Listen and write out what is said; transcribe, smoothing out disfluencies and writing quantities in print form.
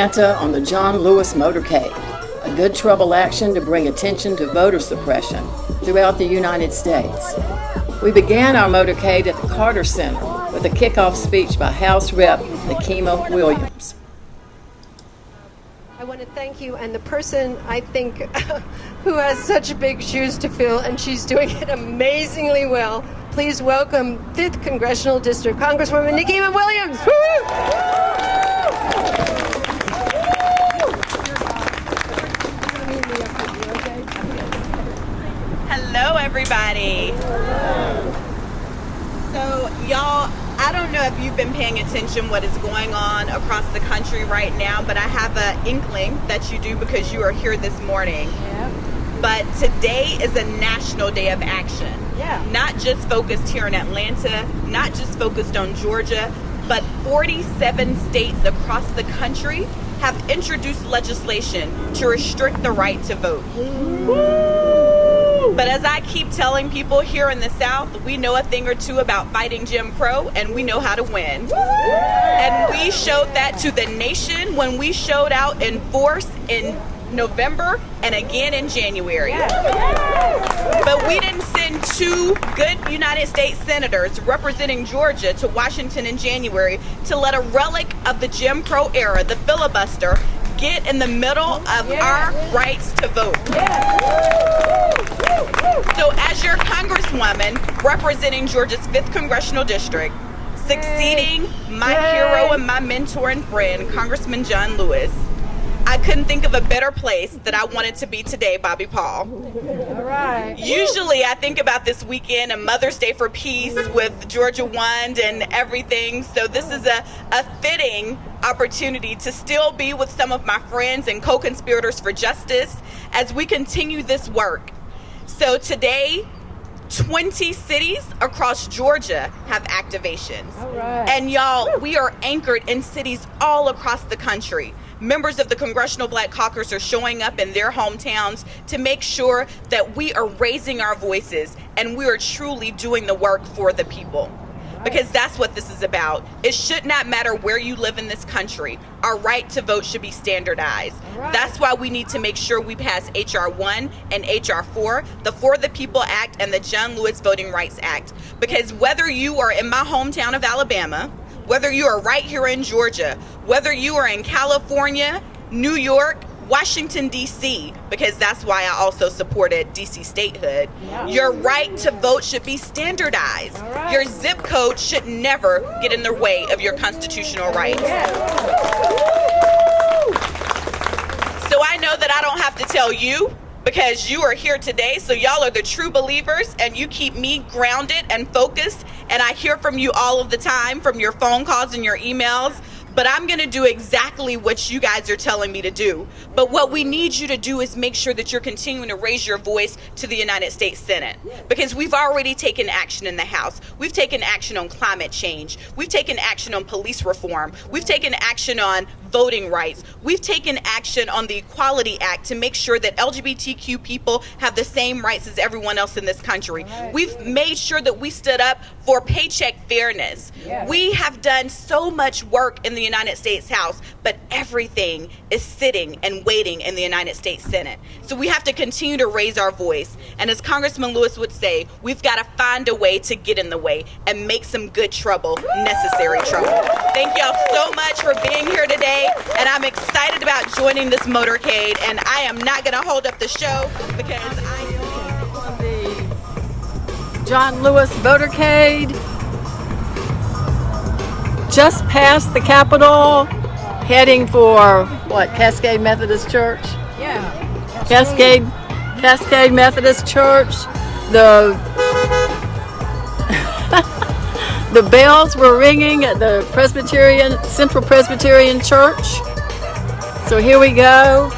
Atlanta on the John Lewis Motorcade, a good trouble action to bring attention to voter suppression throughout the United States. We began our motorcade at the Carter Center with a kickoff speech by House Rep. Nikema Williams. I want to thank you, and the person I think who has such big shoes to fill, and she's doing it amazingly well. Please welcome 5th Congressional District Congresswoman Nikema Williams. Hello, everybody. So, y'all, I don't know if you've been paying attention what is going on across the country right now, but I have an inkling that you do because you are here this morning. Yeah. But today is a national day of action. Yeah. Not just focused here in Atlanta, not just focused on Georgia, but 47 states across the country have introduced legislation to restrict the right to vote. But as I keep telling people here in the South, we know a thing or two about fighting Jim Crow, and we know how to win. And we showed that to the nation when we showed out in force in November and again in January. But we didn't send two good United States senators representing Georgia to Washington in January to let a relic of the Jim Crow era, the filibuster, get in the middle of our rights to vote. So as your Congresswoman representing Georgia's 5th Congressional District, succeeding my hero and my mentor and friend, Congressman John Lewis, I couldn't think of a better place that I wanted to be today, Bobby Paul. All right. Usually I think about this weekend and Mother's Day for Peace with Georgia Wand and everything. So this is a fitting opportunity to still be with some of my friends and co-conspirators for justice as we continue this work. So today, 20 cities across Georgia have activations. All right. And y'all, we are anchored in cities all across the country. Members of the Congressional Black Caucus are showing up in their hometowns to make sure that we are raising our voices and we are truly doing the work for the people. Because that's what this is about. It should not matter where you live in this country. Our right to vote should be standardized. That's why we need to make sure we pass H.R. 1 and H.R. 4, the For the People Act and the John Lewis Voting Rights Act. Because whether you are in my hometown of Alabama, whether you are right here in Georgia, whether you are in California, New York, Washington, D.C., because that's why I also supported D.C. statehood, your right to vote should be standardized. Your zip code should never get in the way of your constitutional rights. So I know that I don't have to tell you, because you are here today, so y'all are the true believers and you keep me grounded and focused, and I hear from you all of the time from your phone calls and your emails. But I'm going to do exactly what you guys are telling me to do. But what we need you to do is make sure that you're continuing to raise your voice to the United States Senate. Because we've already taken action in the House. We've taken action on climate change. We've taken action on police reform. We've taken action on voting rights. We've taken action on the Equality Act to make sure that LGBTQ people have the same rights as everyone else in this country. We've made sure that we stood up for paycheck fairness. We have done so much work in the United States House, but everything is sitting and waiting in the United States Senate. So we have to continue to raise our voice. And as Congressman Lewis would say, we've got to find a way to get in the way and make some good trouble, necessary trouble. Thank y'all so much for being here today. And I'm excited about joining this motorcade. And I am not going to hold up the show because On the John Lewis Motorcade, just past the Capitol, heading for what, Cascade Methodist Church? Yeah. Cascade Methodist Church. The the bells were ringing at the Central Presbyterian Church. So here we go.